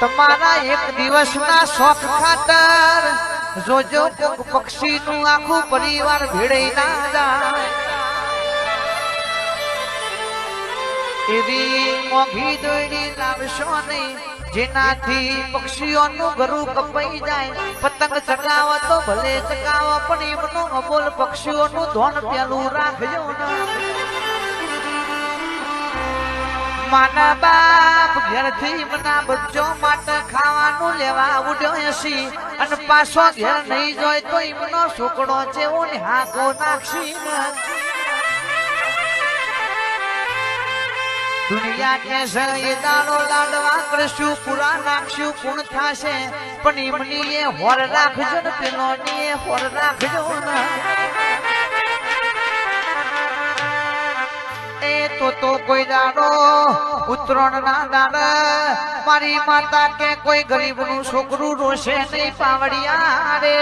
તમારા એક દિવસના શોખ ખાતર જોજો કોક પક્ષીનું આખું પરિવાર ભેળાઈ ના જાય એવી મોઘી દોડી લાવશો નહીં જેનાથી પક્ષીઓનું ઘરું કપાઈ જાય પતંગ ચગાવો તો ભલે ચગાવો પણ એમનું અમોલ પક્ષીઓનું ધોન પેલું રાખજો ને માના બાપ ઘેરથી મના બચ્ચો માટે ખાવાનું લેવા ઉડ્યો હસી અને પાછો ઘેર નહીં જોય તો એમનો છોકરો જેવો ને હાકો નાખશી દુનિયા કે છે એ દાડો લાડવા કરશું પૂરા નાખશું પૂર્ણ થશે પણ એમની એ હોર રાખજો ને પેલો ની એ હોર રાખજો ને તો કોઈ દાડો ઉત્તરાયણ ના દાડા મારી માતા કે કોઈ ગરીબ નું છોકરું રોશે નહીં પાવડિયા રે